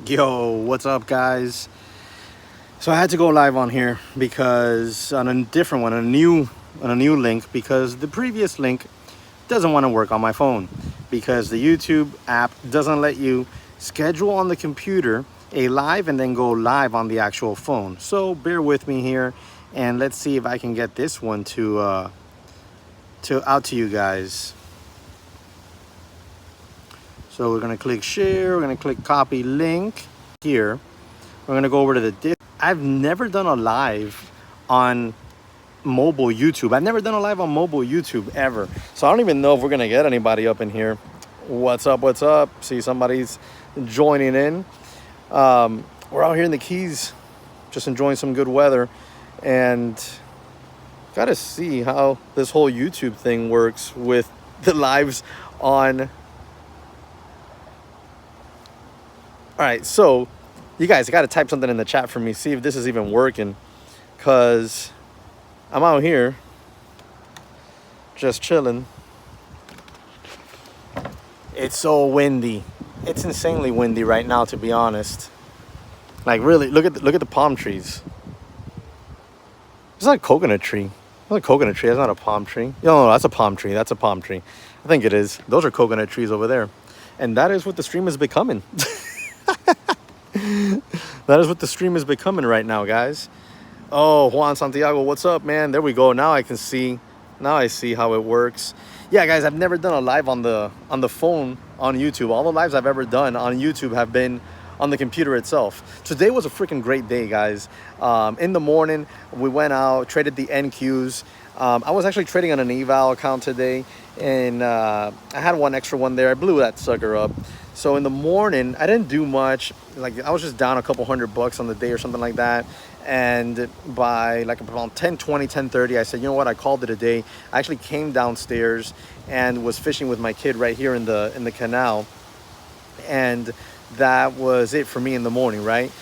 Yo, what's up, guys? So I had to go live on here because on a different one, on a new link, because the previous link doesn't want to work on my phone because the YouTube app doesn't let you schedule on the computer a live and then go live on the actual phone. So bear with me here and let's see if I can get this one to out to you guys. So we're gonna click share, we're gonna click copy link here. We're gonna go over to the I've never done a live on mobile YouTube. I've never done a live on mobile YouTube ever. So I don't even know if we're gonna get anybody up in here. What's up, what's up? See, somebody's joining in. We're out here in the Keys, just enjoying some good weather, and gotta see how this whole YouTube thing works with the lives on. All right, so you guys got to type something in the chat for me, see if this is even working, because I'm out here just chilling. It's so windy. It's insanely windy right now, to be honest. Like, really, look at the palm trees. It's like a coconut tree. It's not a coconut tree. That's not a palm tree. No, that's a palm tree. That's a palm tree. I think it is. Those are coconut trees over there. And that is what the stream is becoming. That is what the stream is becoming right now, guys. Oh, Juan Santiago, what's up, man? There we go. Now I can see. Now I see how it works. Yeah, guys, I've never done a live on the phone on YouTube. All the lives I've ever done on YouTube have been on the computer itself. Today was a freaking great day, guys. In the morning, we went out, traded the NQs. I was actually trading on an eval account today, and I had one extra one there. I blew that sucker up. So in the morning, I didn't do much. Like, I was just down a couple $100 on the day or something like that. And by like around 10:20, 10:30, I said, you know what? I called it a day. I actually came downstairs and was fishing with my kid right here in the canal. And that was it for me in the morning, right?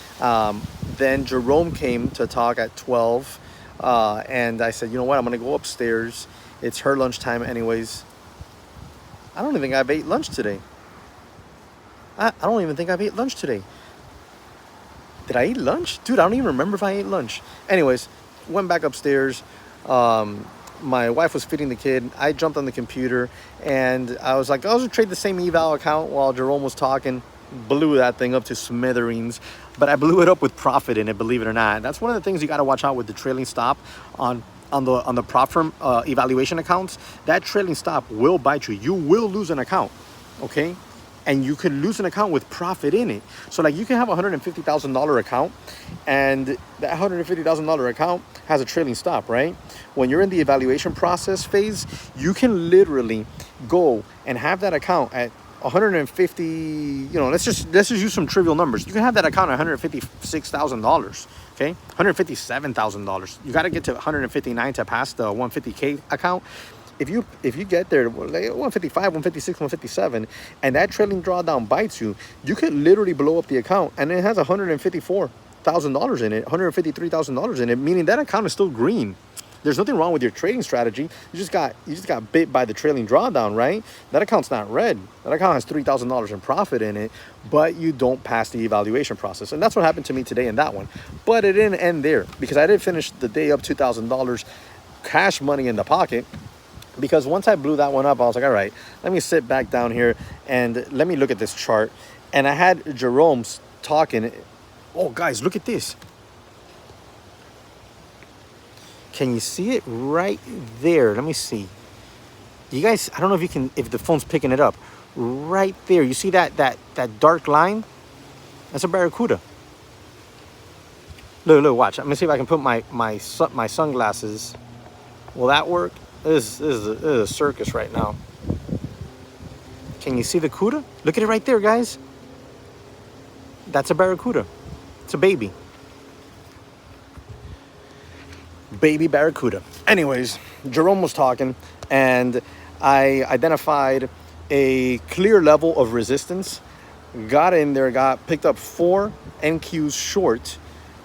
Then Jerome came to talk at 12. And I said, you know what? I'm going to go upstairs. It's her lunchtime anyways. I don't even think I've ate lunch today. I don't even think I've ate lunch today. Did I eat lunch? Dude, I don't even remember if I ate lunch. Anyways, went back upstairs. My wife was feeding the kid. I jumped on the computer and I was like, I was gonna trade the same eval account while Jerome was talking. Blew that thing up to smithereens, but I blew it up with profit in it, believe it or not. That's one of the things you got to watch out with the trailing stop on the prop firm evaluation accounts. That trailing stop will bite you. You will lose an account, okay? And you could lose an account with profit in it. So like, you can have a $150,000 account, and that $150,000 account has a trailing stop, right? When you're in the evaluation process phase, you can literally go and have that account at 150, you know, let's just use some trivial numbers. You can have that account at $156,000, okay? $157,000. You got to get to 159 to pass the 150K account. If you get there, like 155, 156, 157, and that trailing drawdown bites you, you could literally blow up the account, and it has $154,000 in it, $153,000 in it, meaning that account is still green. There's nothing wrong with your trading strategy. You just got bit by the trailing drawdown, right? That account's not red. That account has $3,000 in profit in it, but you don't pass the evaluation process. And that's what happened to me today in that one. But it didn't end there, because I did finish the day up $2,000 cash money in the pocket. Because once I blew that one up, I was like, all right, let me sit back down here and let me look at this chart. And I had Jerome talking. Oh, guys, look at this. Can you see it right there? Let me see. You guys, I don't know if you can, if the phone's picking it up. Right there, you see that dark line? That's a barracuda. Look, watch. Let me see if I can put my sunglasses. Will that work? This is a circus right now. Can you see the cuda? Look at it right there, guys. That's a barracuda. It's a baby. Baby barracuda. Anyways, Jerome was talking, and I identified a clear level of resistance. Got in there, picked up 4 NQs short,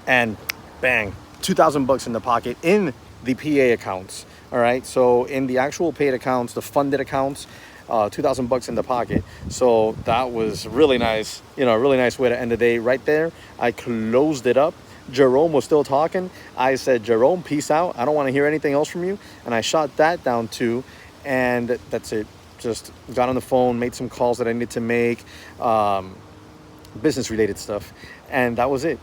and bang, $2,000 in the pocket in the PA accounts. All right, so in the actual paid accounts, the funded accounts, $2,000 in the pocket. So that was really nice, you know, a really nice way to end the day right there. I closed it up. Jerome was still talking. I said, Jerome, peace out. I don't want to hear anything else from you. And I shot that down too. And that's it. Just got on the phone, made some calls that I needed to make, business related stuff. And that was it.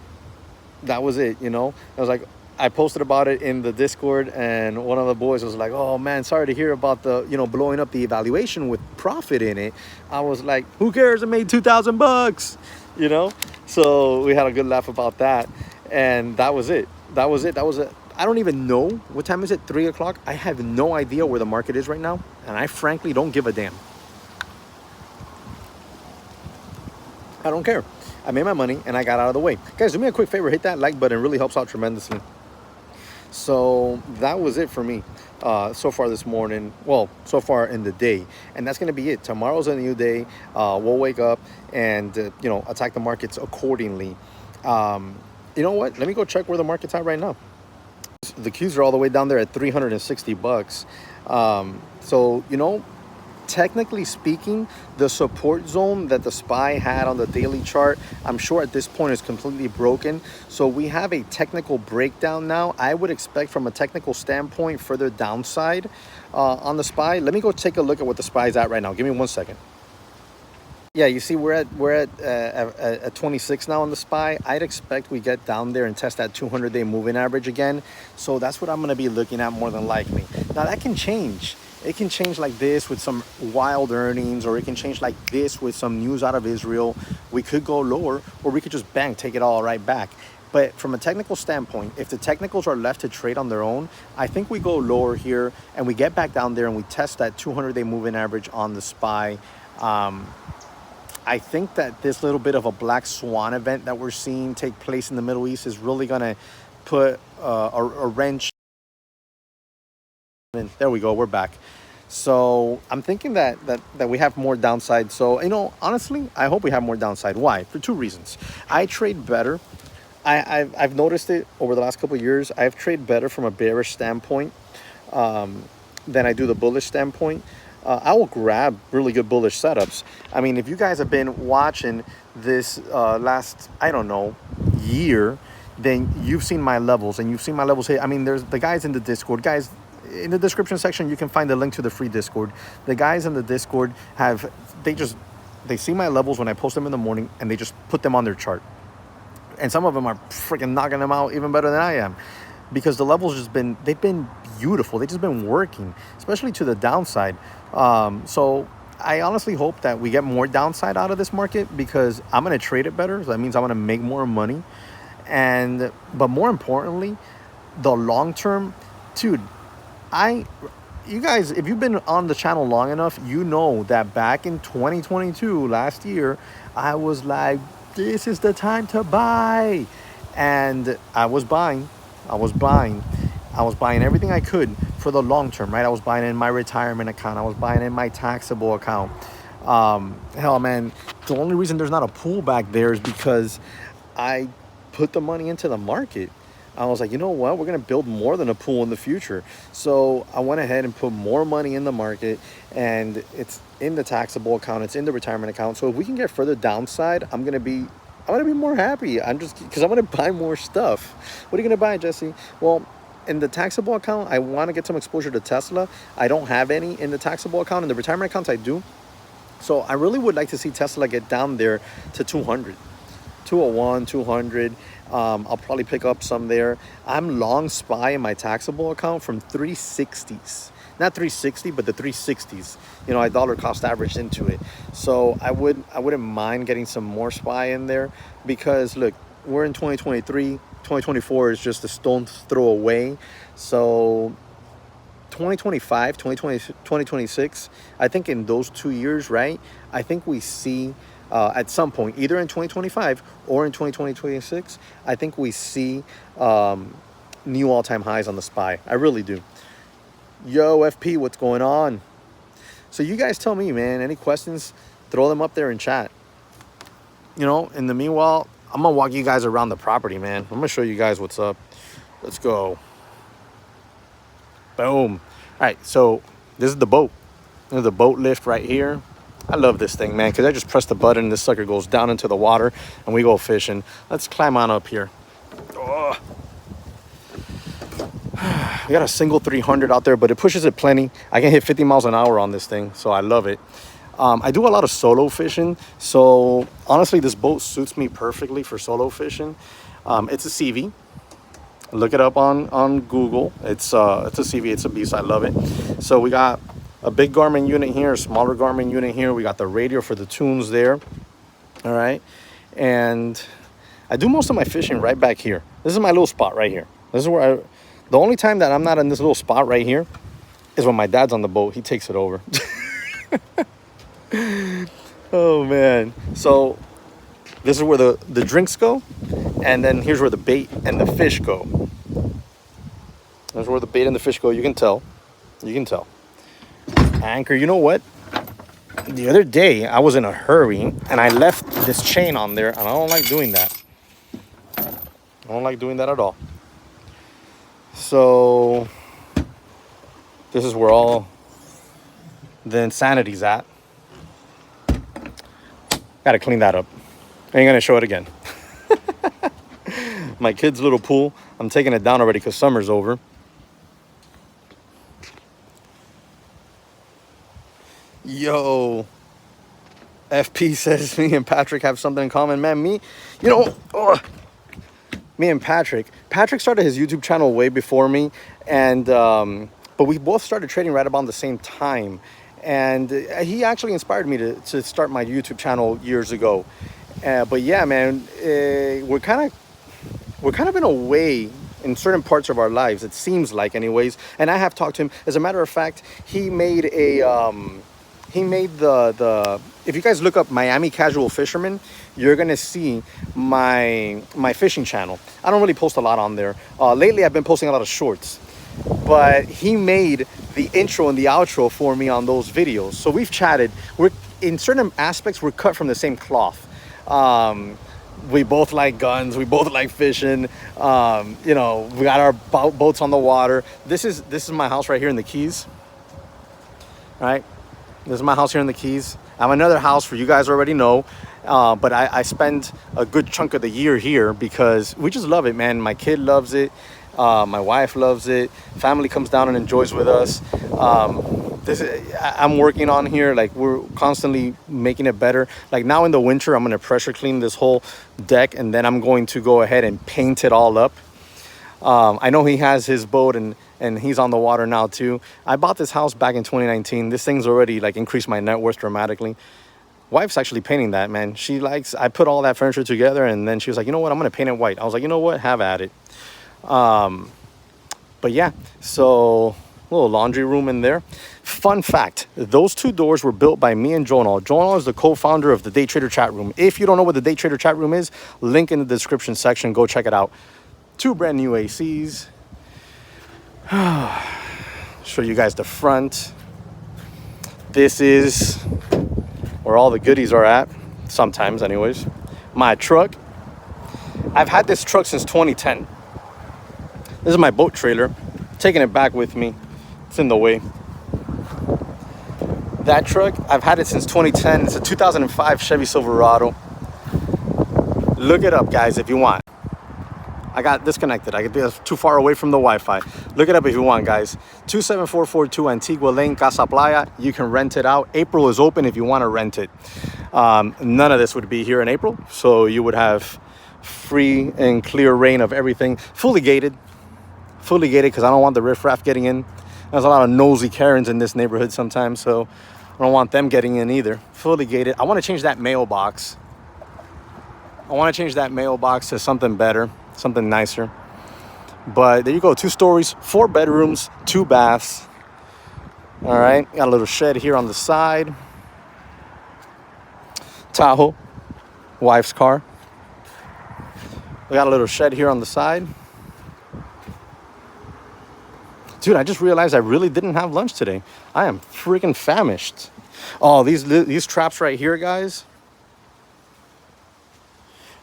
That was it, you know. I was like, I posted about it in the Discord, and one of the boys was like, oh man, sorry to hear about the, you know, blowing up the evaluation with profit in it. I was like, who cares? I made $2,000, you know? So we had a good laugh about that. And that was it. That was it. That was it. I don't even know. What time is it? 3 o'clock? I have no idea where the market is right now. And I frankly don't give a damn. I don't care. I made my money and I got out of the way. Guys, do me a quick favor. Hit that like button. It really helps out tremendously. So that was it for me so far this morning. Well, so far in the day. And that's going to be it. Tomorrow's a new day. We'll wake up and, you know, attack the markets accordingly. You know what? Let me go check where the market's at right now. The Qs are all the way down there at $360. So, you know, technically speaking, the support zone that the SPY had on the daily chart, I'm sure at this point is completely broken. So we have a technical breakdown now. I would expect from a technical standpoint further downside on the SPY. Let me go take a look at what the SPY is at right now. Give me 1 second. Yeah, you see we're at 26 now on the SPY. I'd expect we get down there and test that 200-day moving average again. So that's what I'm going to be looking at more than likely. Now that can change. It can change like this with some wild earnings, or it can change like this with some news out of Israel. We could go lower, or we could just bang, take it all right back. But from a technical standpoint, if the technicals are left to trade on their own, I think we go lower here and we get back down there and we test that 200-day moving average on the SPY. I think that this little bit of a black swan event that we're seeing take place in the Middle East is really going to put a wrench. And there we go, we're back. So I'm thinking that we have more downside. So, you know, honestly, I hope we have more downside. Why? For two reasons. I trade better. I've noticed it over the last couple of years. I've traded better from a bearish standpoint than I do the bullish standpoint. I will grab really good bullish setups. I mean, if you guys have been watching this last, I don't know, year, then you've seen my levels, and you've seen my levels hit. I mean, there's the guys in the Discord. Guys, in the description section, you can find the link to the free Discord. The guys in the Discord they see my levels when I post them in the morning, and they just put them on their chart. And some of them are freaking knocking them out even better than I am, because the levels they've been beautiful. They've just been working, especially to the downside. So I honestly hope that we get more downside out of this market, because I'm going to trade it better. So that means I'm going to make more money. But more importantly, the long term, dude, you guys, if you've been on the channel long enough, you know that back in 2022, last year, I was like, this is the time to buy. And I was buying everything I could for the long term, right? I was buying in my retirement account. I was buying in my taxable account. Hell, man, the only reason there's not a pullback there is because I put the money into the market. I was like, you know what? We're going to build more than a pool in the future. So I went ahead and put more money in the market, and it's in the taxable account. It's in the retirement account. So if we can get further downside, I'm going to be more happy. Because I'm going to buy more stuff. What are you going to buy, Jesse? Well, in the taxable account, I want to get some exposure to Tesla. I don't have any in the taxable account. In the retirement accounts, I do. So I really would like to see Tesla get down there to 200, 201, 200. I'll probably pick up some there. I'm long SPY in my taxable account from 360s. Not 360, but the 360s. You know, I dollar cost averaged into it. So I wouldn't mind getting some more SPY in there, because look, we're in 2023. 2024 is just a stone's throw away. So 2025, 2026, I think in those 2 years, right? I think we see at some point, either in 2025 or in 2026, I think we see new all-time highs on the SPY. I really do. Yo, FP, what's going on? So you guys tell me, man, any questions, throw them up there in chat. You know, in the meanwhile, I'm going to walk you guys around the property, man. I'm going to show you guys what's up. Let's go. Boom. All right, so this is the boat. There's the boat lift right here. I love this thing, man, because I just press the button and this sucker goes down into the water and we go fishing. Let's climb on up here. Oh. We got a single 300 out there, but it pushes it plenty. I can hit 50 miles an hour on this thing, so I love it. I do a lot of solo fishing, so honestly, this boat suits me perfectly for solo fishing. It's a CV. Look it up on Google. It's a CV. It's a beast. I love it. So we got a big Garmin unit here, a smaller Garmin unit here. We got the radio for the tunes there. All right, and I do most of my fishing right back here. This is my little spot right here. This is where the only time that I'm not in this little spot right here is when my dad's on the boat. He takes it over. Oh man. So this is where the drinks go, and then here's where the bait and the fish go. There's where the bait and the fish go. You can tell. Anchor, you know what? The other day I was in a hurry and I left this chain on there, and I don't like doing that. I don't like doing that at all. So this is where all the insanity's at. Gotta clean that up. I ain't gonna show it again. My kid's little pool, I'm taking it down already because summer's over. Yo, FP says me and Patrick have something in common. Man, me and Patrick started his YouTube channel way before me, and but we both started trading right about the same time. And he actually inspired me to start my YouTube channel years ago. But yeah, man, we're kind of in a way in certain parts of our lives, it seems like, anyways. And I have talked to him. As a matter of fact, he made the if you guys look up Miami Casual Fisherman, you're gonna see my fishing channel. I don't really post a lot on there. Lately, I've been posting a lot of shorts. But he made the intro and the outro for me on those videos. So we've chatted. We're in certain aspects, we're cut from the same cloth. We both like guns. We both like fishing. We got our boats on the water. This is my house right here in the Keys. Right? This is my house here in the Keys. I have another house for you guys already know. But I spend a good chunk of the year here because we just love it, man. My kid loves it. My wife loves it. Family comes down and enjoys with us. I'm working on here. Like, we're constantly making it better. Like, now in the winter, I'm going to pressure clean this whole deck, and then I'm going to go ahead and paint it all up. I know he has his boat and he's on the water now too. I bought this house back in 2019. This thing's already like increased my net worth dramatically. Wife's actually painting that, man. I put all that furniture together, and then she was like, you know what, I'm going to paint it white. I was like, you know what, have at it. But yeah, so a little laundry room in there. Fun fact, those two doors were built by me and Jonal. Jonal is the co-founder of the Day Trader Chat Room. If you don't know what the Day Trader Chat Room is, link in the description section. Go check it out. Two brand new ACs. Show you guys the front. This is where all the goodies are at, sometimes anyways. My truck. I've had this truck since 2010. This is my boat trailer. Taking it back with me. It's in the way. That truck, I've had it since 2010. It's a 2005 Chevy Silverado. Look it up, guys, if you want. I got disconnected. I could be too far away from the Wi-Fi. Look it up if you want, guys. 27442 Antigua Lane, Casa Playa. You can rent it out. April is open if you want to rent it. None of this would be here in April, so you would have free and clear reign of everything. Fully gated because I don't want the riffraff getting in. There's a lot of nosy Karens in this neighborhood sometimes, so I don't want them getting in either. Fully gated. I want to change that mailbox. To something better, something nicer. But there you go, 2 stories, 4 bedrooms, 2 baths. All right, got a little shed here on the side. Tahoe, wife's car. We got a little shed here on the side. Dude, I just realized I really didn't have lunch today. I am freaking famished. Oh, these traps right here, guys.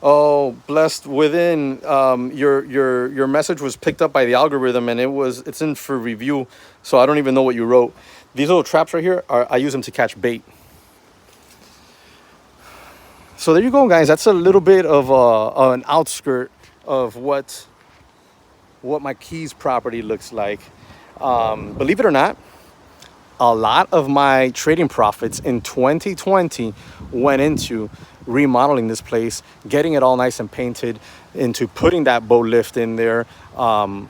Oh, blessed within, your message was picked up by the algorithm, and it's in for review. So I don't even know what you wrote. These little traps right here, I use them to catch bait. So there you go, guys. That's a little bit of an outskirt of what my Keys property looks like. Believe it or not, a lot of my trading profits in 2020 went into remodeling this place, getting it all nice and painted, into putting that boat lift in there. I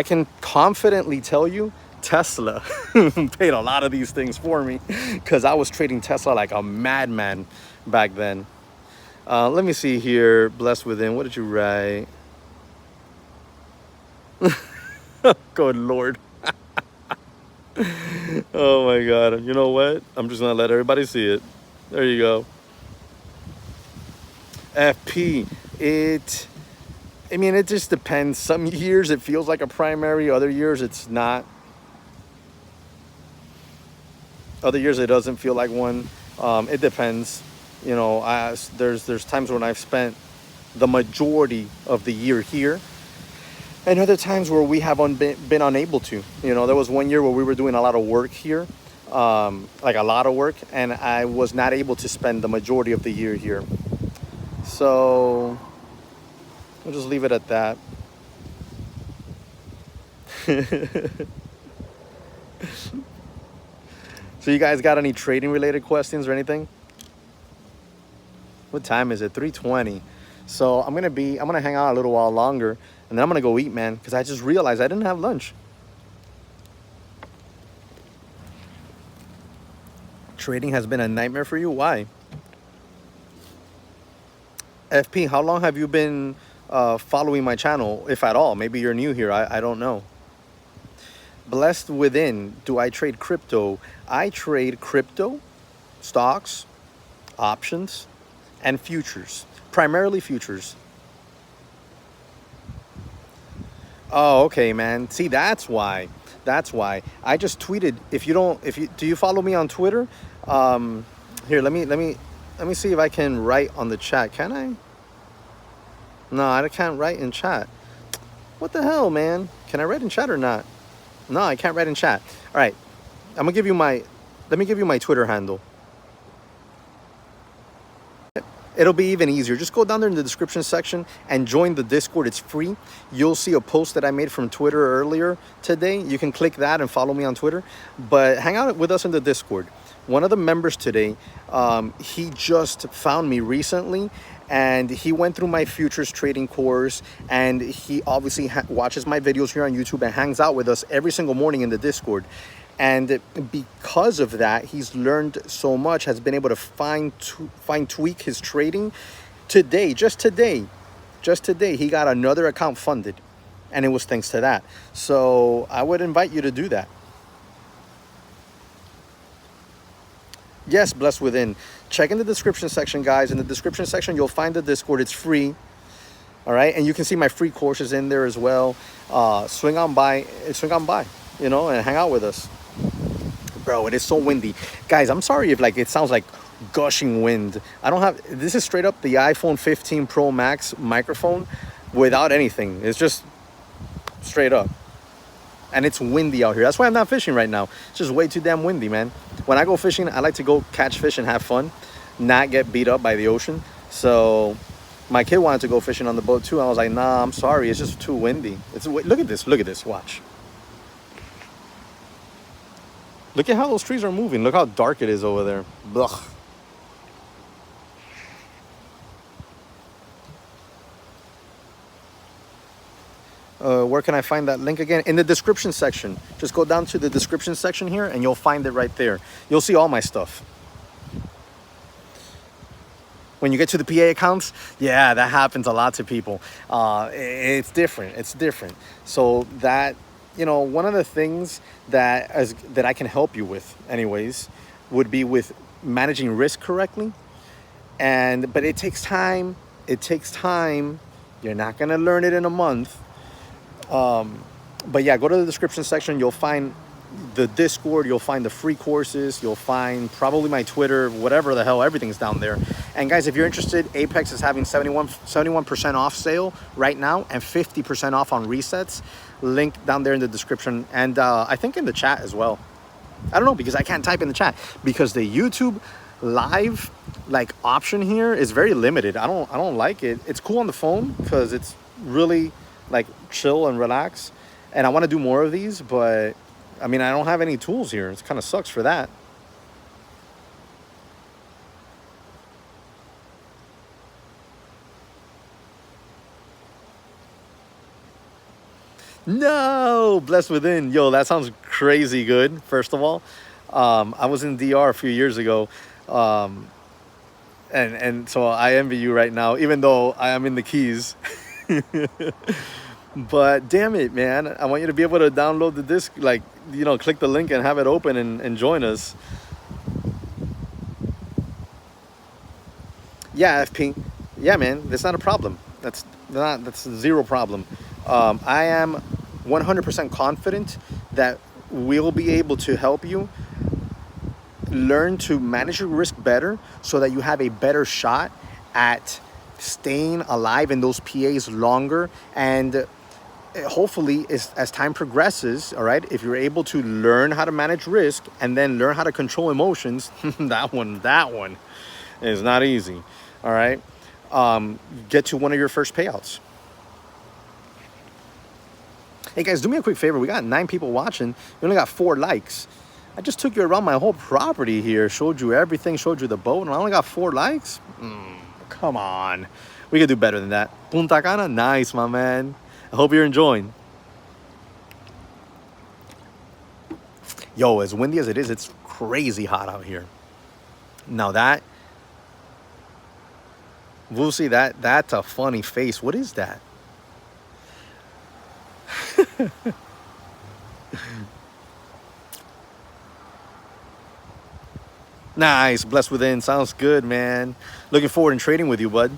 can confidently tell you Tesla paid a lot of these things for me, because I was trading Tesla like a madman back then. Let me see here. Blessed within. What did you write? Good Lord. Oh my God. You know what? I'm just gonna let everybody see it. There you go. FP. I mean, it just depends. Some years it feels like a primary, other years it's not. Other years it doesn't feel like one. It depends. You know, there's times when I've spent the majority of the year here, and other times where we have been unable to. You know, there was one year where we were doing a lot of work here, like a lot of work, and I was not able to spend the majority of the year here. So we'll just leave it at that. So you guys got any trading related questions or anything? What time is it? 3:20. So I'm gonna hang out a little while longer, and then I'm gonna go eat, man, because I just realized I didn't have lunch. Trading has been a nightmare for you? Why? FP, how long have you been following my channel, if at all? Maybe you're new here. I don't know. Blessed within. Do I trade crypto? I trade crypto, stocks, options, and futures. Primarily futures. Oh, okay, man. See, that's why. That's why. I just tweeted. Do you follow me on Twitter? Here, let me see if I can write on the chat. Can I? No, I can't write in chat. What the hell, man? Can I write in chat or not? No, I can't write in chat. All right. Let me give you my Twitter handle. It'll be even easier. Just go down there in the description section and join the Discord. It's free. You'll see a post that I made from Twitter earlier today. You can click that and follow me on Twitter. But hang out with us in the Discord. One of the members today, he just found me recently, and he went through my futures trading course, and he obviously watches my videos here on YouTube and hangs out with us every single morning in the Discord. And because of that, he's learned so much, has been able to fine tweak his trading. Just today, he got another account funded, and it was thanks to that. So I would invite you to do that. Yes, Blessed Within. Check in the description section, guys. In the description section, you'll find the Discord. It's free. All right. And you can see my free courses in there as well. Swing on by, you know, and hang out with us. Bro, it is so windy. Guys, I'm sorry if it sounds like gushing wind. This is straight up the iPhone 15 Pro Max microphone without anything. It's just straight up. And it's windy out here. That's why I'm not fishing right now. It's just way too damn windy, man. When I go fishing, I like to go catch fish and have fun, not get beat up by the ocean. So my kid wanted to go fishing on the boat too. I was like, nah, I'm sorry. It's just too windy. Look at this. Watch. Look at how those trees are moving. Look how dark it is over there. Ugh. Where can I find that link again? In the description section. Just go down to the description section here and you'll find it right there. You'll see all my stuff. When you get to the PA accounts, yeah, that happens a lot to people. It's different. So that, you know, one of the things that I can help you with anyways would be with managing risk correctly. But it takes time. You're not gonna learn it in a month. But yeah, go to the description section. You'll find the Discord, you'll find the free courses, you'll find probably my Twitter, whatever the hell, everything's down there. And guys, if you're interested, Apex is having 71% off sale right now and 50% off on resets. link down there in the description, and I think in the chat as well. I don't know, because I can't type in the chat because the YouTube live like option here is very limited. I don't like it. It's cool on the phone because it's really like chill and relax, and I want to do more of these, but I mean, I don't have any tools here. It kind of sucks for that. No, blessed within. Yo, that sounds crazy good. First of all, I was in DR a few years ago, and so I envy you right now, even though I am in the Keys. But damn it, man, I want you to be able to download the disc, like, you know, click the link and have it open and join us. Yeah, FP. Yeah, man, that's not a problem. That's zero problem. I am 100% confident that we'll be able to help you learn to manage your risk better so that you have a better shot at staying alive in those PAs longer. And hopefully, as time progresses, all right, if you're able to learn how to manage risk and then learn how to control emotions, that one is not easy, all right? Get to one of your first payouts. Hey guys, do me a quick favor. We got 9 people watching. We only got 4 likes. I just took you around my whole property here, showed you everything, showed you the boat, and I only got 4 likes? Come on. We could do better than that. Punta Cana? Nice, my man. I hope you're enjoying. Yo, as windy as it is, it's crazy hot out here. Now that, we'll see, that's a funny face. What is that? Nice, blessed within. Sounds good, man. Looking forward in trading with you, bud.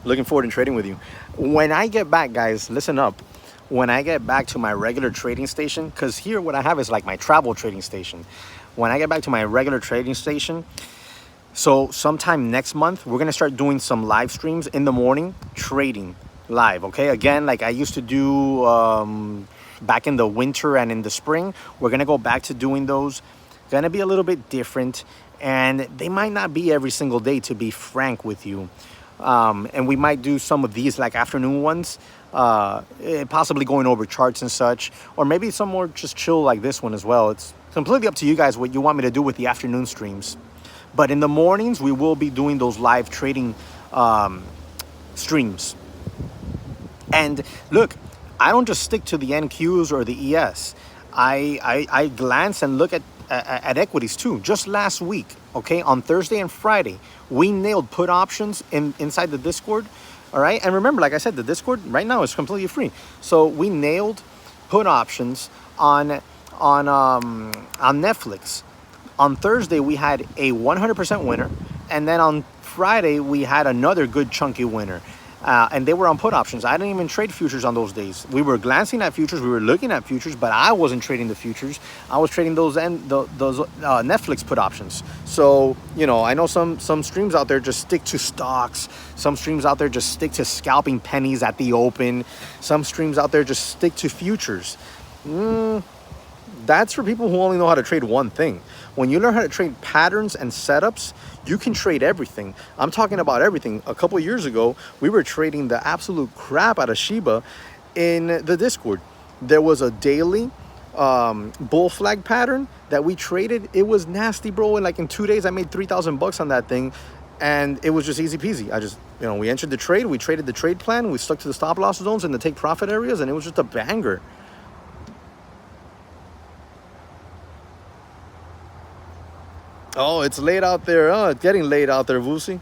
Looking forward in trading with you. When I get back, guys, listen up. When I get back to my regular trading station, because here what I have is like my travel trading station. When I get back to my regular trading station, so sometime next month, we're going to start doing some live streams in the morning, trading live, okay? Again, like I used to do back in the winter and in the spring, we're going to go back to doing those. Going to be a little bit different, and they might not be every single day, to be frank with you. And we might do some of these like afternoon ones, possibly going over charts and such, or maybe some more just chill like this one as well. It's completely up to you guys what you want me to do with the afternoon streams. But in the mornings, we will be doing those live trading streams. And look, I don't just stick to the NQs or the ES. I glance and look at equities too. Just last week, okay, on Thursday and Friday, we nailed put options inside the Discord. All right, and remember, like I said, the Discord right now is completely free. So we nailed put options on Netflix. On Thursday, we had a 100% winner, and then on Friday we had another good chunky winner. And they were on put options. I didn't even trade futures on those days. We were glancing at futures, we were looking at futures, but I wasn't trading the futures. I was trading those Netflix put options. So, you know, I know some streams out there just stick to stocks. Some streams out there just stick to scalping pennies at the open. Some streams out there just stick to futures. That's for people who only know how to trade one thing. When you learn how to trade patterns and setups, you can trade everything. I'm talking about everything. A couple of years ago, we were trading the absolute crap out of Shiba in the Discord. There was a daily bull flag pattern that we traded. It was nasty, bro. And like in 2 days, I made 3,000 bucks on that thing. And it was just easy peasy. We entered the trade. We traded the trade plan. We stuck to the stop loss zones and the take profit areas. And it was just a banger. Oh, it's late out there. Oh, it's getting late out there, Vusi.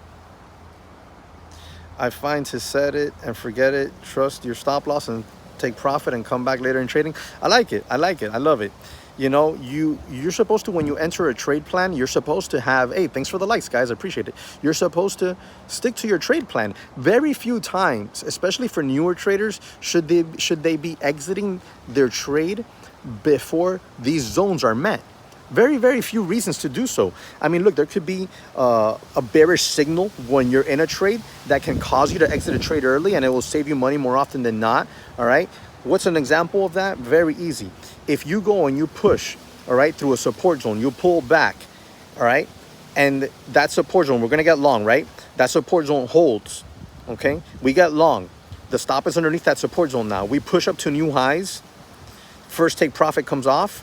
I find to set it and forget it. Trust your stop loss and take profit and come back later in trading. I like it. I like it. I love it. You know, you're supposed to, when you enter a trade plan, you're supposed to have, hey, thanks for the likes, guys. I appreciate it. You're supposed to stick to your trade plan. Very few times, especially for newer traders, should they be exiting their trade before these zones are met. Very, very few reasons to do so. I mean, look, there could be a bearish signal when you're in a trade that can cause you to exit a trade early, and it will save you money more often than not. All right. What's an example of that? Very easy. If you go and you push, all right, through a support zone, you pull back, all right, and that support zone, we're going to get long, right? That support zone holds, okay? We get long. The stop is underneath that support zone now. We push up to new highs. First take profit comes off,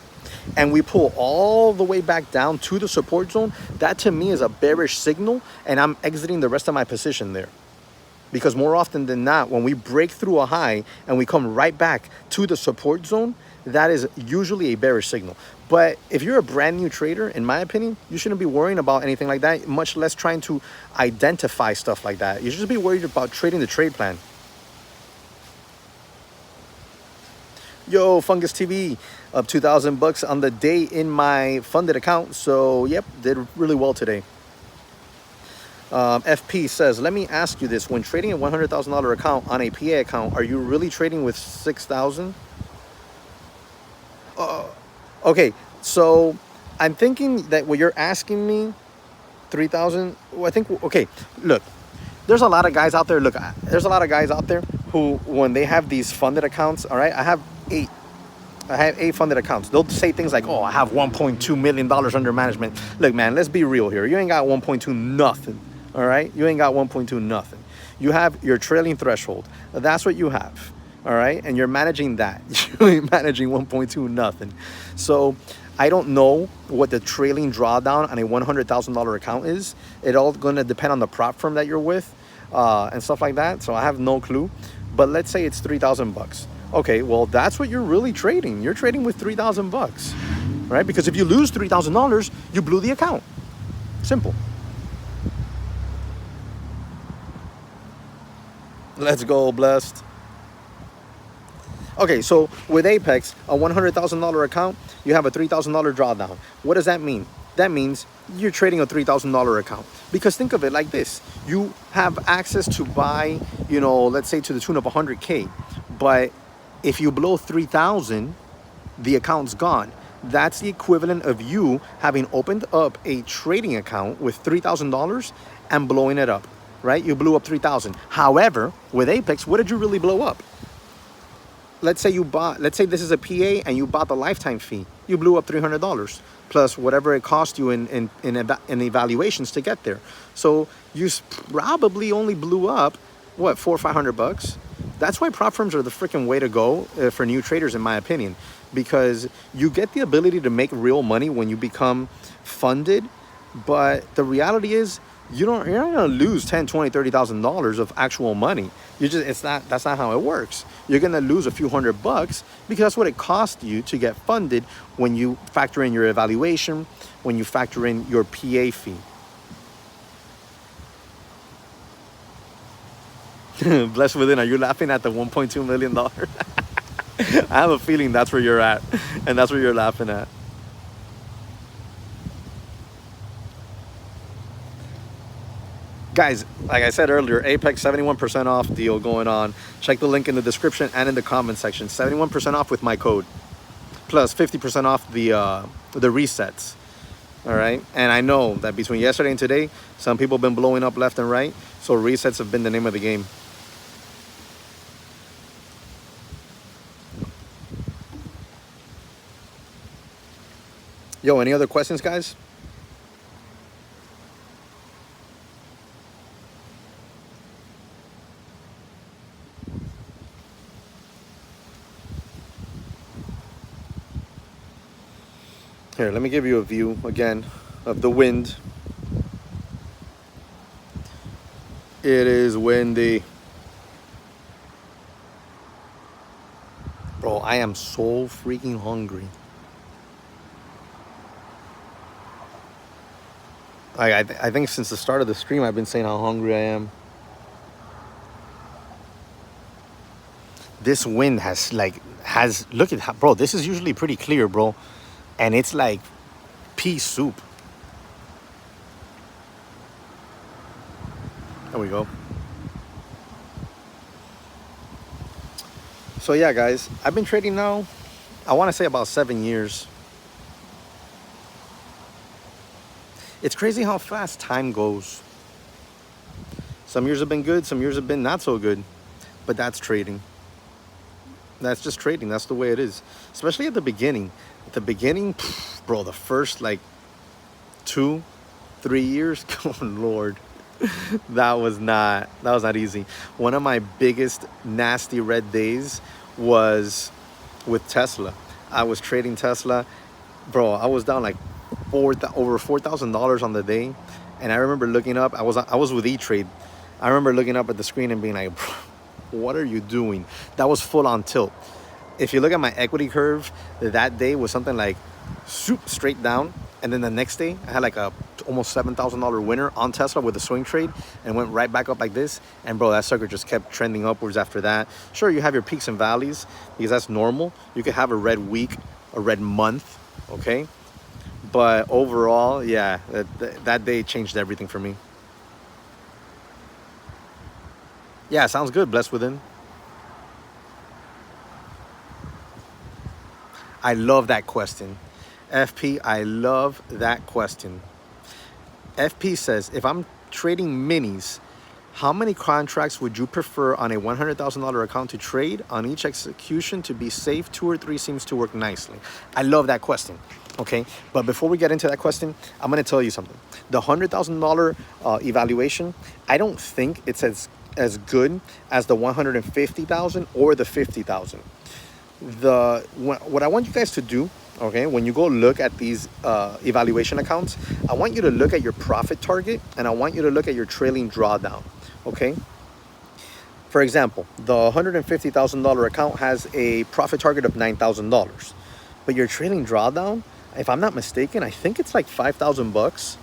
and we pull all the way back down to the support zone. That to me is a bearish signal, and I'm exiting the rest of my position there. Because more often than not, when we break through a high and we come right back to the support zone, that is usually a bearish signal. But if you're a brand new trader, in my opinion, you shouldn't be worrying about anything like that, much less trying to identify stuff like that. You should just be worried about trading the trade plan. Yo, Fungus TV, up $2,000 on the day in my funded account. So, yep, did really well today. FP says, let me ask you this. When trading a $100,000 account on a PA account, are you really trading with 6,000? Okay, so I'm thinking that what you're asking me, 3,000, well, I think, okay, look, there's a lot of guys out there, there's a lot of guys out there who, when they have these funded accounts, all right, I have eight funded accounts. They'll say things like, oh, I have $1.2 million under management. Look, man, let's be real here. You ain't got 1.2 nothing, all right? You ain't got 1.2 nothing. You have your trailing threshold. That's what you have, all right? And you're managing that. You ain't managing 1.2 nothing. So I don't know what the trailing drawdown on a $100,000 account is. It all going to depend on the prop firm that you're with and stuff like that. So I have no clue. But let's say it's $3,000. Okay, well, that's what you're really trading. You're trading with $3,000, right? Because if you lose $3,000, you blew the account. Simple. Let's go, blessed. Okay, so with Apex, a $100,000 account, you have a $3,000 drawdown. What does that mean? That means you're trading a $3,000 account. Because think of it like this. You have access to buy, you know, let's say to the tune of 100K. But if you blow 3,000, the account's gone. That's the equivalent of you having opened up a trading account with $3,000 and blowing it up, right? You blew up 3,000. However, with Apex, what did you really blow up? Let's say this is a PA and you bought the lifetime fee. You blew up $300 plus whatever it cost you in evaluations to get there. So you probably only blew up, what, $400 or $500? That's why prop firms are the freaking way to go for new traders, in my opinion, because you get the ability to make real money when you become funded. But the reality is you're not going to lose $10,000, $20,000, $30,000 of actual money. That's not how it works. You're going to lose a few $100 because that's what it costs you to get funded when you factor in your evaluation, when you factor in your PA fee. Blessed within, are you laughing at the $1.2 million? I have a feeling that's where you're at, and that's where you're laughing at. Guys, like I said earlier, Apex 71% off deal going on. Check the link in the description and in the comment section. 71% off with my code, plus 50% off the resets. All right, and I know that between yesterday and today, some people have been blowing up left and right, so resets have been the name of the game. Yo, any other questions, guys? Here, let me give you a view again of the wind. It is windy. Bro, I am so freaking hungry. I think since the start of the stream, I've been saying how hungry I am. This wind look at how, bro, this is usually pretty clear, bro. And it's like pea soup. There we go. So yeah, guys, I've been trading now, I want to say about 7 years. It's crazy how fast time goes. Some years have been good, some years have been not so good, but that's trading. That's just trading. That's the way it is, especially at the beginning. At the beginning, bro, the first like 2-3 years, oh Lord, that was not easy. One of my biggest nasty red days was with Tesla. I was trading Tesla, bro. I was down like over $4,000 on the day, and I remember looking up. I was with E-Trade. I remember looking up at the screen and being like, bro, what are you doing? That was full on tilt. If you look at my equity curve, that day was something like straight down, and then the next day I had like a almost $7,000 winner on Tesla with a swing trade, and went right back up like this. And bro, that sucker just kept trending upwards after that. Sure, you have your peaks and valleys because that's normal. You could have a red week, a red month, okay? But overall, yeah, that day changed everything for me. Yeah, sounds good. Blessed within. I love that question. FP, I love that question. FP says, if I'm trading minis, how many contracts would you prefer on a $100,000 account to trade? On each execution to be safe, 2 or 3 seems to work nicely. I love that question. Okay, but before we get into that question, I'm going to tell you something. The $100,000 evaluation, I don't think it's as good as the 150,000 or the 50,000. What I want you guys to do, okay, when you go look at these evaluation accounts, I want you to look at your profit target, and I want you to look at your trailing drawdown. Okay, for example, the $150,000 account has a profit target of $9,000, but your trailing drawdown, if I'm not mistaken, I think it's like $5,000.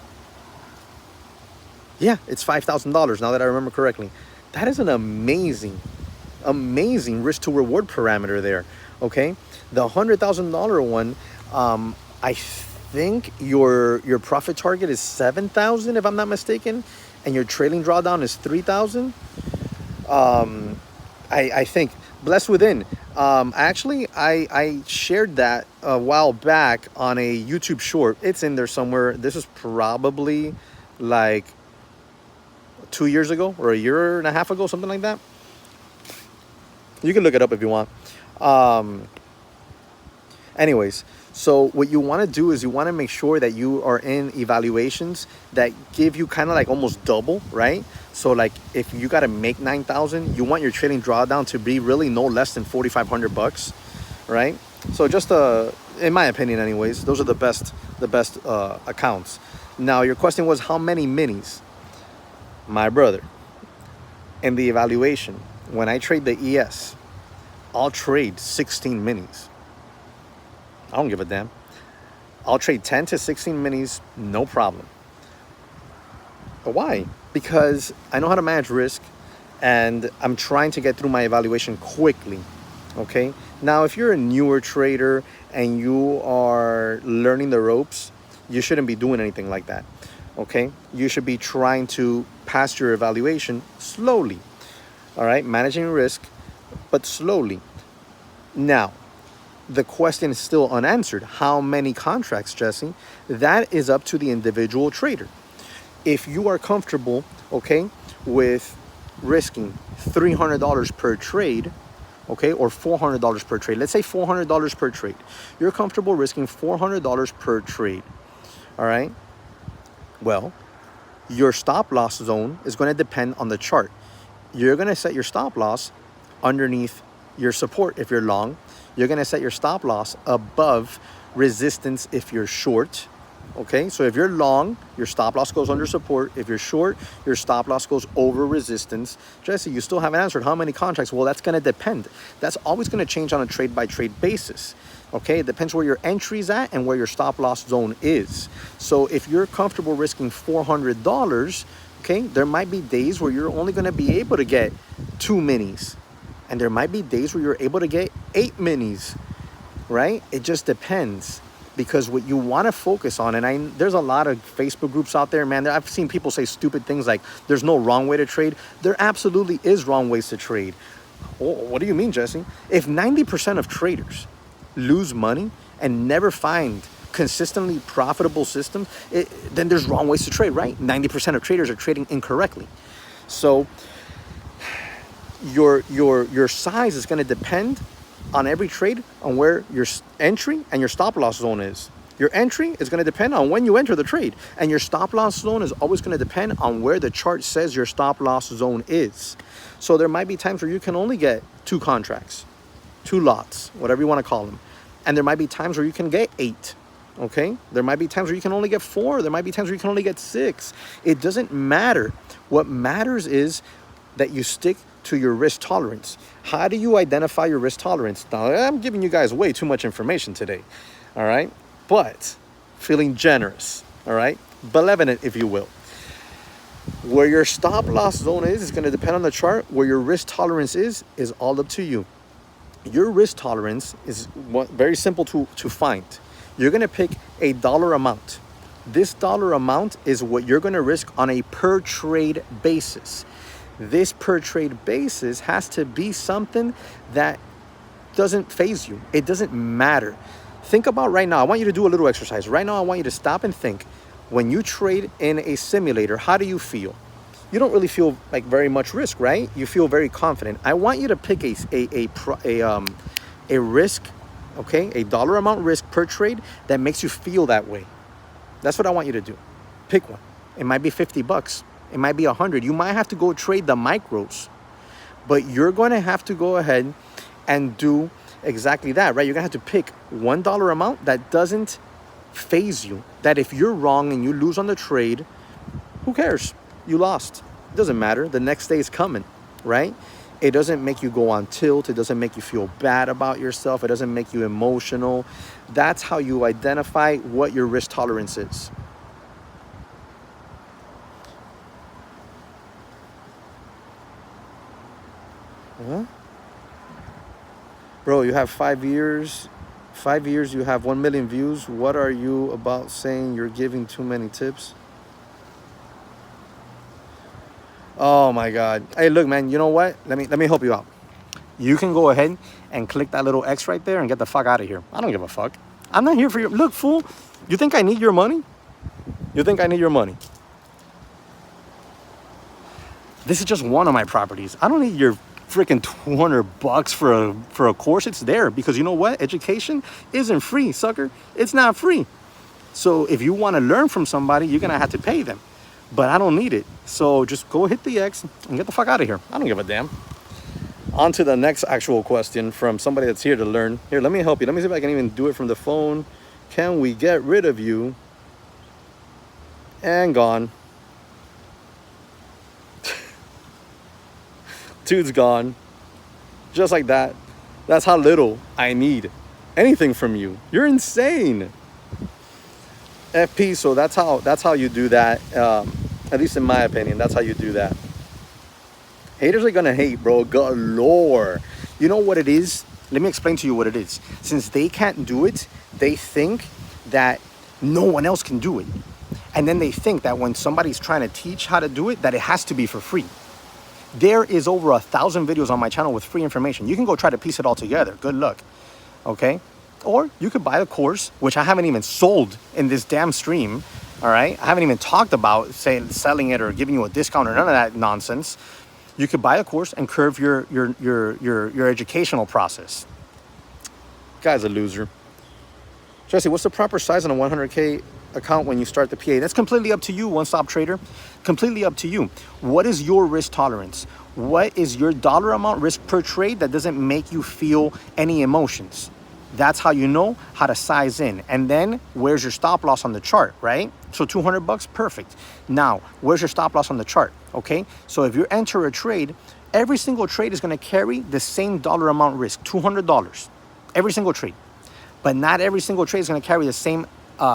Yeah, it's $5,000 now that I remember correctly. That is an amazing risk to reward parameter there. Okay, the $100,000 one, I think your profit target is 7,000 if I'm not mistaken, and your trailing drawdown is 3,000. I think. Blessed within. Actually, I shared that a while back on a YouTube short. It's in there somewhere. This is probably like 2 years ago or a year and a half ago, something like that. You can look it up if you want. Anyways, so what you want to do is you want to make sure that you are in evaluations that give you kind of like almost double, right? So like if you got to make 9,000, you want your trailing drawdown to be really no less than $4,500, right? So just in my opinion, anyways, those are the best accounts. Now your question was how many minis, my brother. In the evaluation, when I trade the ES, I'll trade 16 minis. I don't give a damn. I'll trade 10 to 16 minis, no problem. But why? Because I know how to manage risk, and I'm trying to get through my evaluation quickly, okay? Now, if you're a newer trader and you are learning the ropes, you shouldn't be doing anything like that, okay? You should be trying to pass your evaluation slowly, all right? Managing risk, but slowly. Now, the question is still unanswered. How many contracts, Jesse? That is up to the individual trader. If you are comfortable, okay, with risking $300 per trade, okay, or $400 per trade, let's say $400 per trade. You're comfortable risking $400 per trade, all right? Well, your stop loss zone is going to depend on the chart. You're going to set your stop loss underneath your support if you're long. You're going to set your stop loss above resistance if you're short. Okay, so if you're long, your stop loss goes under support. If you're short, your stop loss goes over resistance. Jesse, you still haven't answered how many contracts. Well, that's going to depend. That's always going to change on a trade by trade basis. Okay, it depends where your entry's at and where your stop loss zone is. So if you're comfortable risking $400, okay, there might be days where you're only going to be able to get 2 minis. And there might be days where you're able to get 8 minis, right? It just depends, because what you want to focus on, and there's a lot of Facebook groups out there, man. I've seen people say stupid things like there's no wrong way to trade. There absolutely is wrong ways to trade. Oh, what do you mean, Jesse? If 90% of traders lose money and never find consistently profitable systems, then there's wrong ways to trade, right? 90% of traders are trading incorrectly. So your size is going to depend on every trade on where your entry and your stop loss zone is. Your entry is going to depend on when you enter the trade, and your stop loss zone is always going to depend on where the chart says your stop loss zone is. So there might be times where you can only get 2 contracts, 2 lots, whatever you want to call them. And there might be times where you can get 8. Okay, there might be times where you can only get 4. There might be times where you can only get 6. It doesn't matter. What matters is that you stick to your risk tolerance. How do you identify your risk tolerance? Now, I'm giving you guys way too much information today, all right? But feeling generous, all right? Benevolent, if you will. Where your stop loss zone is going to depend on the chart. Where your risk tolerance is all up to you. Your risk tolerance is very simple to find. You're going to pick a dollar amount. This dollar amount is what you're going to risk on a per trade basis. This per trade basis has to be something that doesn't phase you. It doesn't matter. Think about right now. I want you to do a little exercise. Right now, I want you to stop and think. When you trade in a simulator, how do you feel? You don't really feel like very much risk, right? You feel very confident. I want you to pick a risk, okay, a dollar amount risk per trade that makes you feel that way. That's what I want you to do. Pick one. It might be $50. It might be 100. You might have to go trade the micros, but you're going to have to go ahead and do exactly that, right? You're going to have to pick $1 amount that doesn't phase you. That if you're wrong and you lose on the trade, who cares? You lost. It doesn't matter. The next day is coming, right? It doesn't make you go on tilt. It doesn't make you feel bad about yourself. It doesn't make you emotional. That's how you identify what your risk tolerance is. Huh? Bro, you have 5 years. 5 years, you have 1 million views. What are you about saying you're giving too many tips? Oh my God. Hey, look, man, you know what? Let me help you out. You can go ahead and click that little X right there and get the fuck out of here. I don't give a fuck. I'm not here for your... Look, fool, you think I need your money? You think I need your money? This is just one of my properties. I don't need your freaking $200 for a course. It's there because you know what? Education isn't free, sucker. It's not free. So if you want to learn from somebody, you're gonna have to pay them. But I don't need it. So just go hit the X and get the fuck out of here. I don't give a damn. On to the next actual question from somebody that's here to learn. Here, let me help you. Let me see if I can even do it from the phone. Can we get rid of you? And gone. Dude's gone. Just like that. That's how little I need anything from you. You're insane. FP, so that's how you do that. At least in my opinion, that's how you do that. Haters are gonna hate, bro, galore. You know what it is? Let me explain to you what it is. Since they can't do it, they think that no one else can do it. And then they think that when somebody's trying to teach how to do it, that it has to be for free. There is over 1,000 videos on my channel with free information. You can go try to piece it all together. Good luck, okay? Or you could buy the course, which I haven't even sold in this damn stream, all right? I haven't even talked about selling it or giving you a discount or none of that nonsense. You could buy a course and curve your educational process. Guy's a loser. Jesse, what's the proper size on a 100K account when you start the PA? That's completely up to you, one-stop trader. Completely up to you. What is your risk tolerance? What is your dollar amount risk per trade that doesn't make you feel any emotions? That's how you know how to size in. And then where's your stop loss on the chart, right? So $200, perfect. Now, where's your stop loss on the chart, okay? So if you enter a trade, every single trade is gonna carry the same dollar amount risk, $200, every single trade. But not every single trade is gonna carry the same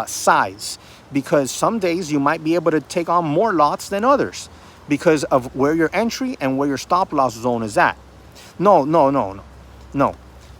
size, because some days you might be able to take on more lots than others because of where your entry and where your stop loss zone is at. No.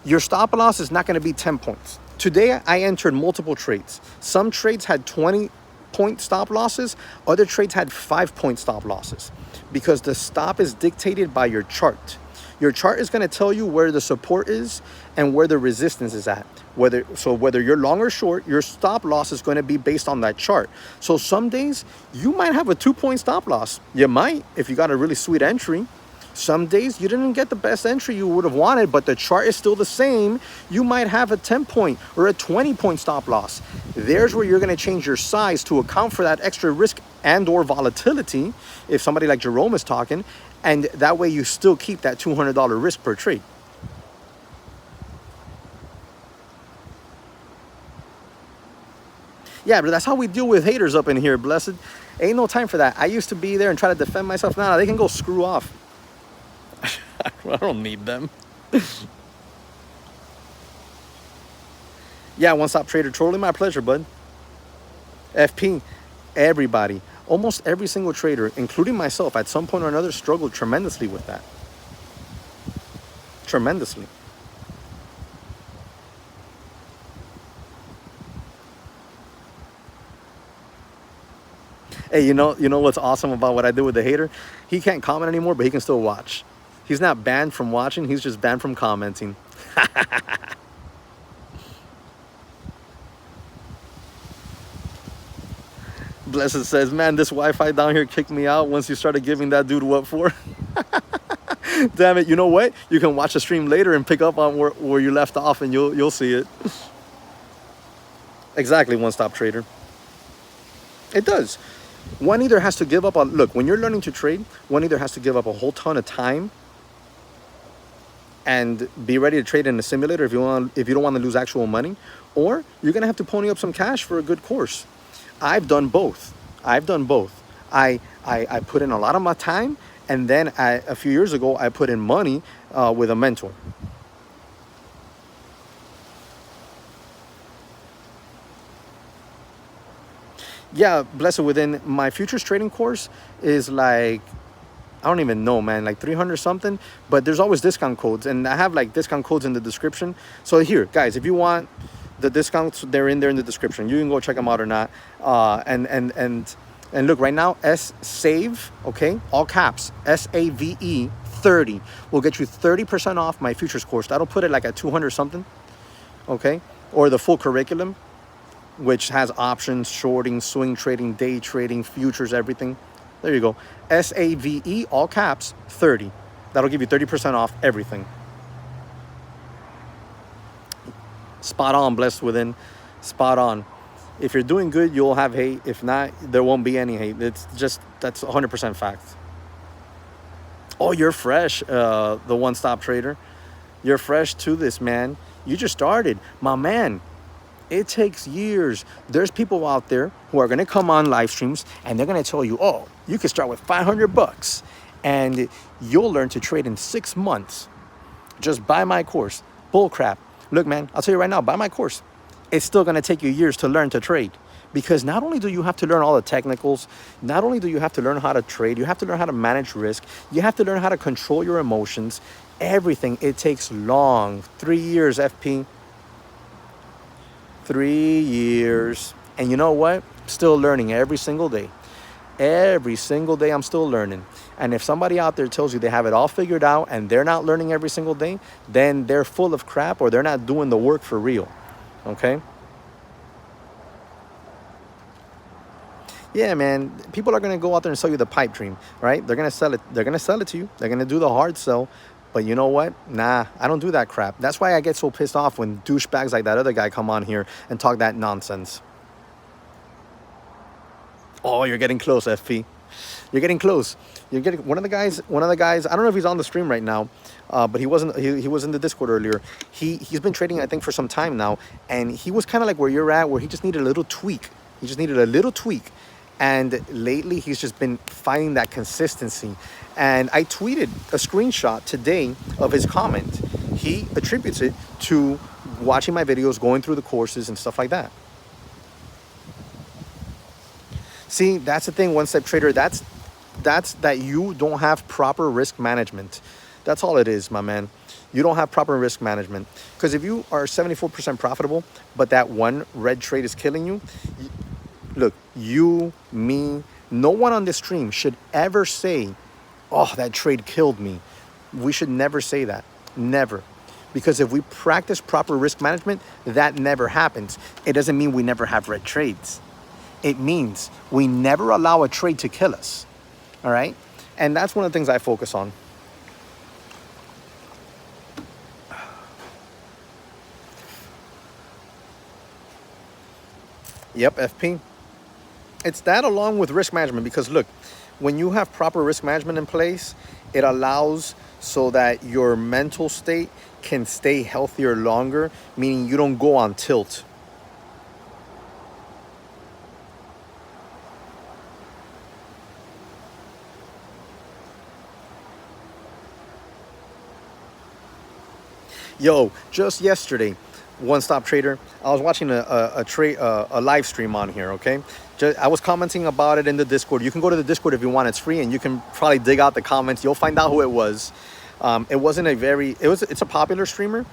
Your stop loss is not going to be 10 points. Today, I entered multiple trades. Some trades had 20-point stop losses. Other trades had 5-point stop losses because the stop is dictated by your chart. Your chart is going to tell you where the support is and where the resistance is at. Whether you're long or short, your stop loss is going to be based on that chart. So some days you might have a 2-point stop loss. You might, if you got a really sweet entry. Some days you didn't get the best entry you would have wanted, but the chart is still the same. You might have a 10-point or a 20-point stop loss. There's where you're going to change your size to account for that extra risk and or volatility if somebody like Jerome is talking, and that way you still keep that $200 risk per trade. Yeah, but that's how we deal with haters up in here, blessed. Ain't no time for that. I used to be there and try to defend myself. Nah, they can go screw off. I don't need them. Yeah, one-stop trader trolling, my pleasure, bud. FP, everybody, almost every single trader, including myself, at some point or another, struggled tremendously with that. Tremendously. Hey, you know what's awesome about what I did with the hater? He can't comment anymore, but he can still watch. He's not banned from watching, he's just banned from commenting. Blessed says, man, this Wi-Fi down here kicked me out once you started giving that dude what for. Damn it, you know what? You can watch the stream later and pick up on where you left off, and you'll see it. Exactly, one-stop trader. It does. One either has to give up on, look, when you're learning to trade, one either has to give up a whole ton of time and be ready to trade in a simulator if you don't want to lose actual money, or you're gonna have to pony up some cash for a good course. I've done both. I put in a lot of my time, and then a few years ago I put in money with a mentor. Yeah, blessed, within my futures trading course is like, I don't even know, man, like 300 something, but there's always discount codes, and I have like discount codes in the description. So here, guys, if you want the discounts, they're in there in the description. You can go check them out or not. And look, right now, SAVE, okay, all caps, SAVE 30 will get you 30% off my futures course. That'll put it like at 200 something, okay, or the full curriculum, which has options, shorting, swing trading, day trading, futures, everything. There you go. SAVE, all caps, 30. That'll give you 30% off everything. Spot on, blessed within. Spot on. If you're doing good, you'll have hate. If not, there won't be any hate. It's just, that's 100% fact. Oh, you're fresh, the one-stop trader. You're fresh to this, man. You just started. My man, it takes years. There's people out there who are going to come on live streams and they're going to tell you, oh, you can start with $500 and you'll learn to trade in 6 months. Just buy my course. Bull crap. Look, man, I'll tell you right now, buy my course. It's still going to take you years to learn to trade, because not only do you have to learn all the technicals, not only do you have to learn how to trade, you have to learn how to manage risk. You have to learn how to control your emotions. Everything. It takes long. 3 years, FP. 3 years. And you know what? Still learning every single day. Every single day I'm still learning. And if somebody out there tells you they have it all figured out and they're not learning every single day, then they're full of crap, or they're not doing the work for real. Okay? Yeah, man. People are going to go out there and sell you the pipe dream, right? They're going to sell it. They're going to sell it to you. They're going to do the hard sell. But you know what? Nah, I don't do that crap. That's why I get so pissed off when douchebags like that other guy come on here and talk that nonsense. Oh, you're getting close, FP. You're getting close. You're getting one of the guys. I don't know if he's on the stream right now, but he wasn't. He was in the Discord earlier. He's been trading, I think, for some time now, and he was kind of like where you're at, where he just needed a little tweak. He just needed a little tweak, and lately he's just been finding that consistency. And I tweeted a screenshot today of his comment. He attributes it to watching my videos, going through the courses and stuff like that. See, that's the thing, one-step trader. That's that you don't have proper risk management. That's all it is, my man. You don't have proper risk management. Because if you are 74% profitable, but that one red trade is killing you, look, you, me, no one on this stream should ever say, oh, that trade killed me. We should never say that. Never. Because if we practice proper risk management, that never happens. It doesn't mean we never have red trades. It means we never allow a trade to kill us. All right? And that's one of the things I focus on. Yep, FP. It's that along with risk management, because look, when you have proper risk management in place, it allows so that your mental state can stay healthier longer, meaning you don't go on tilt. Yo, just yesterday, One Stop Trader, I was watching a live stream on here, okay? I was commenting about it in the Discord. You can go to the Discord if you want. It's free, and you can probably dig out the comments. You'll find out who it was. It wasn't a very... It's a popular streamer,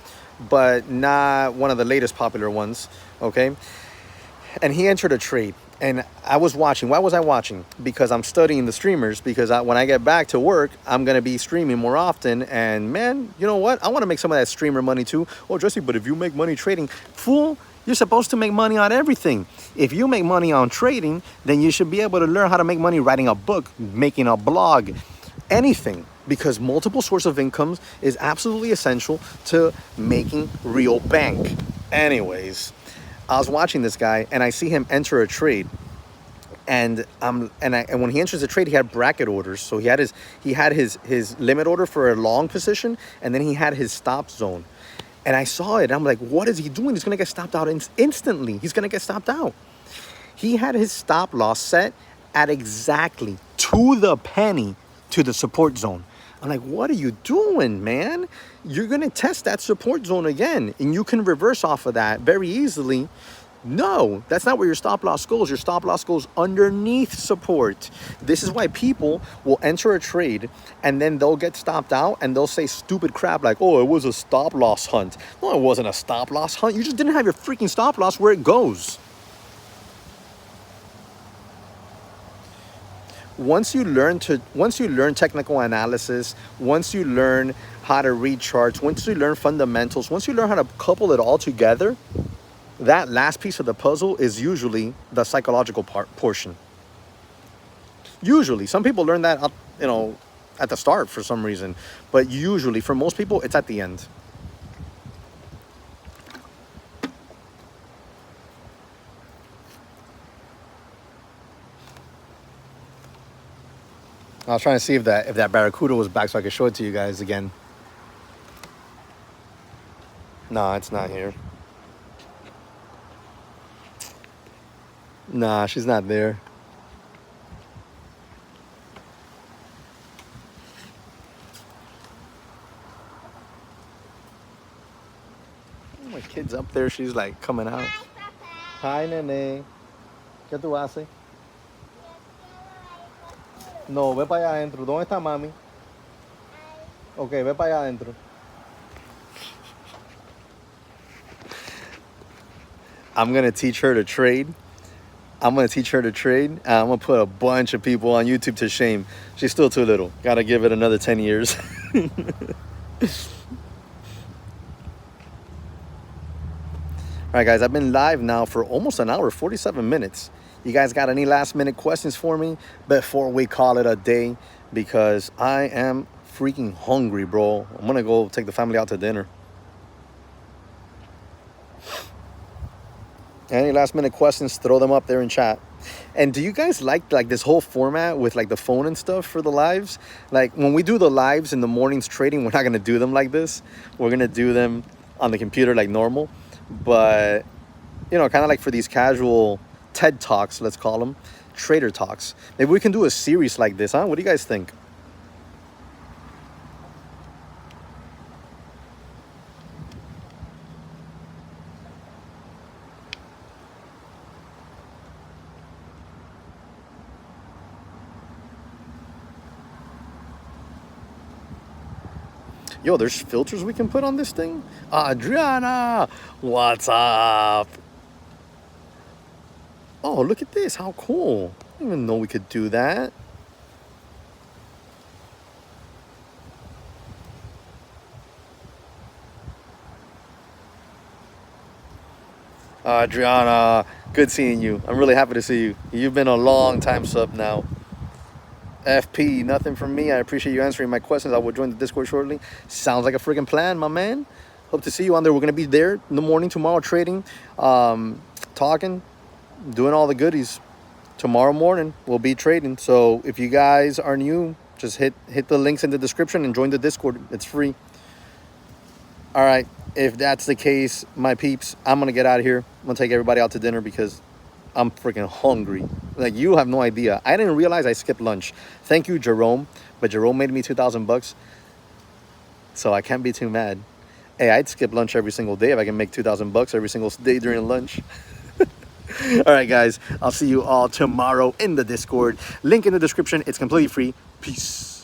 but not one of the latest popular ones, okay? And he entered a trade. And I was watching. Why was I watching? Because I'm studying the streamers. Because when I get back to work, I'm going to be streaming more often. And man, you know what? I want to make some of that streamer money too. Oh, Jesse, but if you make money trading, fool, you're supposed to make money on everything. If you make money on trading, then you should be able to learn how to make money writing a book, making a blog, anything. Because multiple source of incomes is absolutely essential to making real bank. Anyways, I was watching this guy and I see him enter a trade, and when he enters a trade, he had bracket orders. So he had his limit order for a long position, and then he had his stop zone. And I saw it. I'm like, what is he doing? He's gonna get stopped out instantly. He's gonna get stopped out. He had his stop loss set at exactly to the penny to the support zone. I'm like, what are you doing, man? You're going to test that support zone again, and you can reverse off of that very easily. No, that's not where your stop loss goes. Your stop loss goes underneath support. This is why people will enter a trade, and then they'll get stopped out, and they'll say stupid crap like, oh, it was a stop loss hunt. No, it wasn't a stop loss hunt. You just didn't have your freaking stop loss where it goes. Once you learn technical analysis, once you learn how to read charts, once you learn fundamentals, once you learn how to couple it all together, that last piece of the puzzle is usually the psychological portion. Usually, some people learn that up, at the start for some reason, but usually for most people, it's at the end. I was trying to see if that Barracuda was back so I could show it to you guys again. Nah, it's not here. Nah, she's not there. Oh, my kid's up there. She's like coming out. Hi, Nene. ¿Qué tú haces? No, ve para allá adentro. ¿Dónde está mami? Ok, ve para allá adentro. I'm going to teach her to trade. I'm going to put a bunch of people on YouTube to shame. She's still too little. Got to give it another 10 years. All right, guys, I've been live now for almost an hour, 47 minutes. You guys got any last minute questions for me before we call it a day? Because I am freaking hungry, bro. I'm gonna go take the family out to dinner. Any last minute questions, throw them up there in chat. And do you guys like this whole format with like the phone and stuff for the lives? Like when we do the lives in the mornings trading, we're not gonna do them like this. We're gonna do them on the computer like normal. But, kind of like for these casual TED Talks, let's call them, trader talks. Maybe we can do a series like this, huh? What do you guys think? Yo, there's filters we can put on this thing? Adriana, what's up? Oh, look at this. How cool. I didn't even know we could do that. Adriana, good seeing you. I'm really happy to see you. You've been a long time sub now. FP, nothing from me. I appreciate you answering my questions. I will join the Discord shortly. Sounds like a freaking plan, my man. Hope to see you on there. We're going to be there in the morning tomorrow trading, talking, doing all the goodies. Tomorrow morning, we'll be trading. So if you guys are new, just hit the links in the description and join the Discord. It's free. All right. If that's the case, my peeps, I'm going to get out of here. I'm going to take everybody out to dinner because I'm freaking hungry. Like, you have no idea. I didn't realize I skipped lunch. Thank you, Jerome. But Jerome made me $2,000, so I can't be too mad. Hey, I'd skip lunch every single day if I can make $2,000 every single day during lunch. All right, guys. I'll see you all tomorrow in the Discord. Link in the description. It's completely free. Peace.